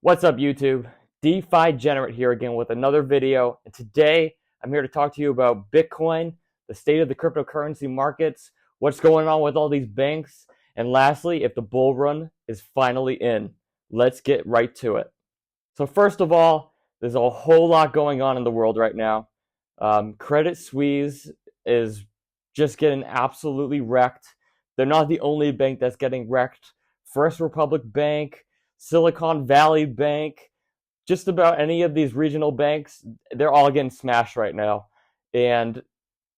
What's up, YouTube? DeFi Generate here again with another video. And today I'm here to talk to you about Bitcoin, the state of the cryptocurrency markets, what's going on with all these banks, and lastly, if the bull run is finally in. Let's get right to it. So first of all, there's a whole lot going on in the world right now. Credit Suisse is just getting absolutely wrecked. They're not the only bank that's getting wrecked. First Republic Bank, Silicon Valley Bank, just about any of these regional banks, they're all getting smashed right now. And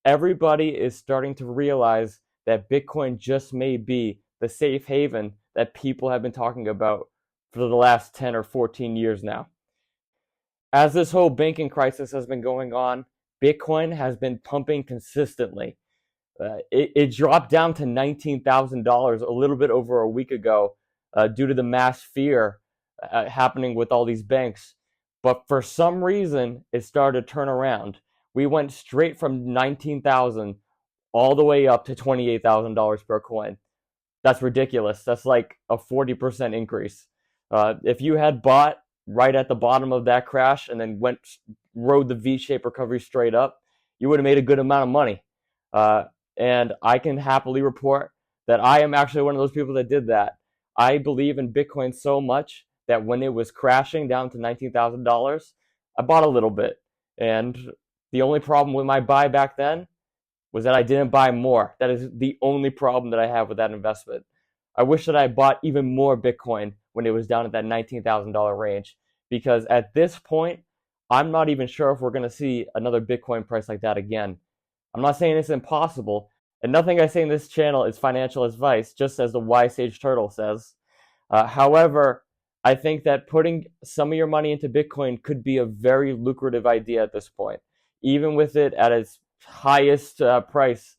everybody is starting to realize that Bitcoin just may be the safe haven that people have been talking about for the last 10 or 14 years now. As this whole banking crisis has been going on, Bitcoin has been pumping consistently. It dropped down to $19,000 a little bit over a week ago due to the mass fear happening with all these banks. But for some reason, it started to turn around. We went straight from 19,000 all the way up to $28,000 per coin. That's ridiculous. That's like a 40% increase. If you had bought right at the bottom of that crash and then rode the V-shaped recovery straight up, you would have made a good amount of money. And I can happily report that I am actually one of those people that did that. I believe in Bitcoin so much that when it was crashing down to $19,000, I bought a little bit. And the only problem with my buy back then was that I didn't buy more. That is the only problem that I have with that investment. I wish that I bought even more Bitcoin when it was down at that $19,000 range, because at this point, I'm not even sure if we're going to see another Bitcoin price like that again. I'm not saying it's impossible, and nothing I say in this channel is financial advice, just as the wise sage turtle says. However, I think that putting some of your money into Bitcoin could be a very lucrative idea at this point, even with it at its highest price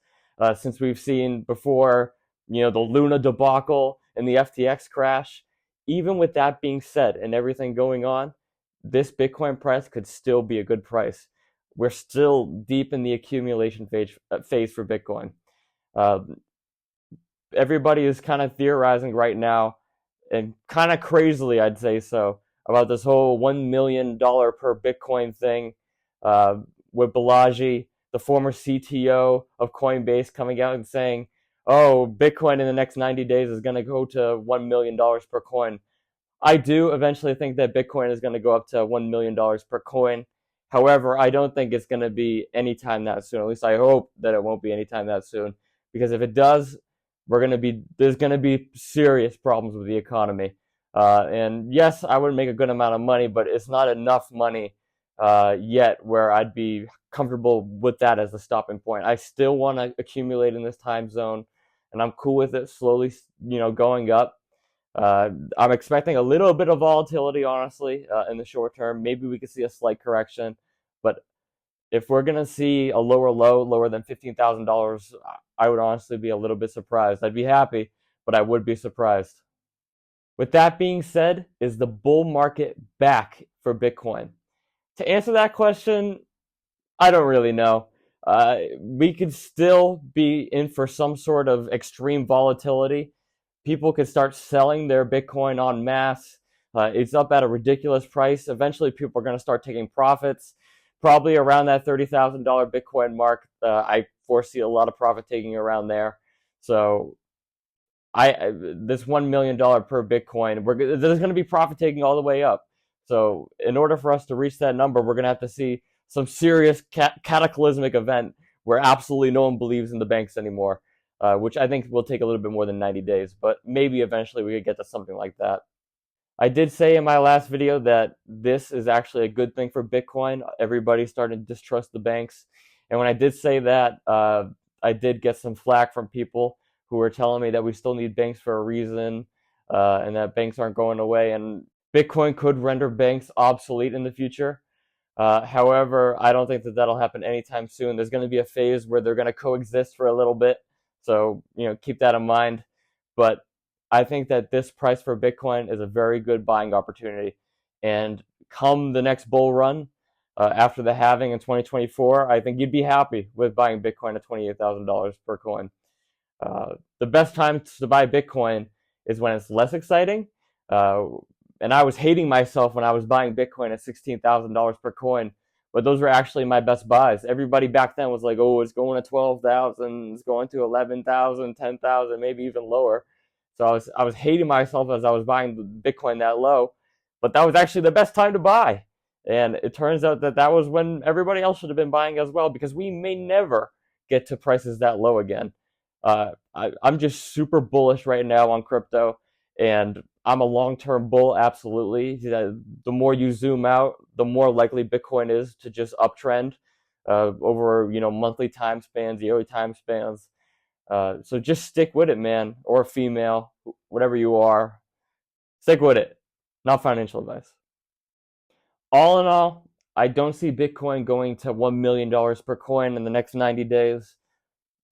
since we've seen before, the Luna debacle and the FTX crash. Even with that being said and everything going on, this Bitcoin price could still be a good price. We're still deep in the accumulation phase for Bitcoin. Everybody is kind of theorizing right now, and kind of crazily, I'd say so, about this whole $1 million per Bitcoin thing with Balaji, the former CTO of Coinbase, coming out and saying, oh, Bitcoin in the next 90 days is going to go to $1 million per coin. I do eventually think that Bitcoin is going to go up to $1 million per coin. However, I don't think it's going to be anytime that soon. At least I hope that it won't be anytime that soon. Because if it does, there's going to be serious problems with the economy. And yes, I would make a good amount of money, but it's not enough money yet where I'd be comfortable with that as the stopping point. I still want to accumulate in this time zone, and I'm cool with it slowly, going up. I'm expecting a little bit of volatility, honestly, in the short term. Maybe we could see a slight correction, but if we're going to see a lower low, lower than $15,000, I would honestly be a little bit surprised. I'd be happy, but I would be surprised. With that being said, is the bull market back for Bitcoin? To answer that question, I don't really know. We could still be in for some sort of extreme volatility. People could start selling their Bitcoin en masse. It's up at a ridiculous price. Eventually, people are going to start taking profits. Probably around that $30,000 Bitcoin mark. I foresee a lot of profit taking around there. So this $1 million per Bitcoin, there's going to be profit taking all the way up. So in order for us to reach that number, we're going to have to see some serious cataclysmic event where absolutely no one believes in the banks anymore, which I think will take a little bit more than 90 days. But maybe eventually we could get to something like that. I did say in my last video that this is actually a good thing for Bitcoin. Everybody's starting to distrust the banks. And when I did say that, I did get some flack from people who were telling me that we still need banks for a reason and that banks aren't going away. And Bitcoin could render banks obsolete in the future. However, I don't think that that'll happen anytime soon. There's going to be a phase where they're going to coexist for a little bit. So, keep that in mind. But I think that this price for Bitcoin is a very good buying opportunity. And come the next bull run, after the halving in 2024, I think you'd be happy with buying Bitcoin at $28,000 per coin. The best time to buy Bitcoin is when it's less exciting, And I was hating myself when I was buying Bitcoin at $16,000 per coin, but those were actually my best buys. Everybody back then was like, "Oh, it's going to 12,000, it's going to 11,000, 10,000, maybe even lower." So I was hating myself as I was buying Bitcoin that low, but that was actually the best time to buy. And it turns out that that was when everybody else should have been buying as well, because we may never get to prices that low again. I'm just super bullish right now on crypto, and I'm a long-term bull, absolutely. The more you zoom out, the more likely Bitcoin is to just uptrend over monthly time spans, yearly time spans. So just stick with it, man, or female, whatever you are. Stick with it. Not financial advice. All in all, I don't see Bitcoin going to $1 million per coin in the next 90 days.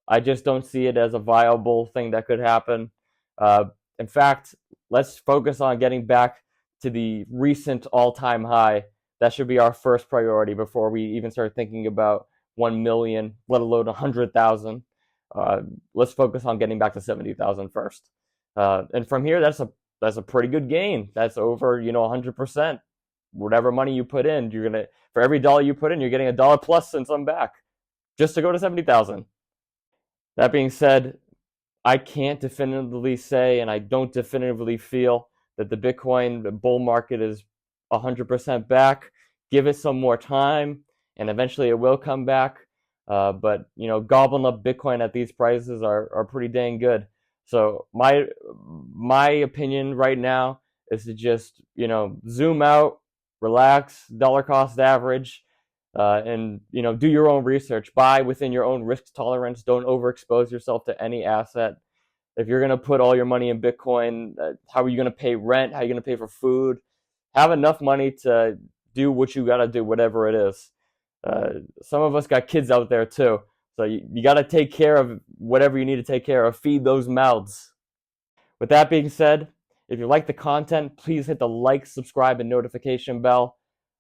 I just don't see it as a viable thing that could happen. Uh, in fact, let's focus on getting back to the recent all-time high. That should be our first priority before we even start thinking about 1 million, let alone 100,000. Let's focus on getting back to 70,000 first. And from here, that's a pretty good gain. That's over 100%. Whatever money you put in, for every dollar you put in, you're getting a dollar plus since I'm back, just to go to 70,000. That being said, I can't definitively say, and I don't definitively feel that the Bitcoin bull market is 100% back. Give it some more time, and eventually it will come back. But gobbling up Bitcoin at these prices are pretty dang good. So my opinion right now is to just zoom out, relax, dollar cost average. And do your own research. Buy within your own risk tolerance. Don't overexpose yourself to any asset. If you're going to put all your money in Bitcoin, how are you going to pay rent? How are you going to pay for food? Have enough money to do what you got to do, whatever it is. Some of us got kids out there too, so you got to take care of whatever you need to take care of. Feed those mouths. With that being said, if you like the content, please hit the like, subscribe, and notification bell.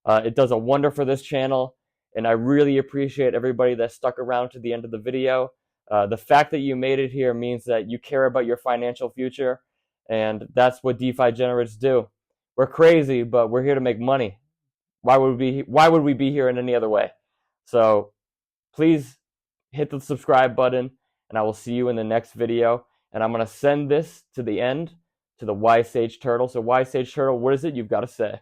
It does a wonder for this channel, and I really appreciate everybody that stuck around to the end of the video. The fact that you made it here means that you care about your financial future, and that's what DeFi generates do. We're crazy, but we're here to make money. Why would we be here in any other way? So please hit the subscribe button, and I will see you in the next video. And I'm going to send this to the end to the Wise Sage Turtle. So Wise Sage Turtle, what is it you've got to say?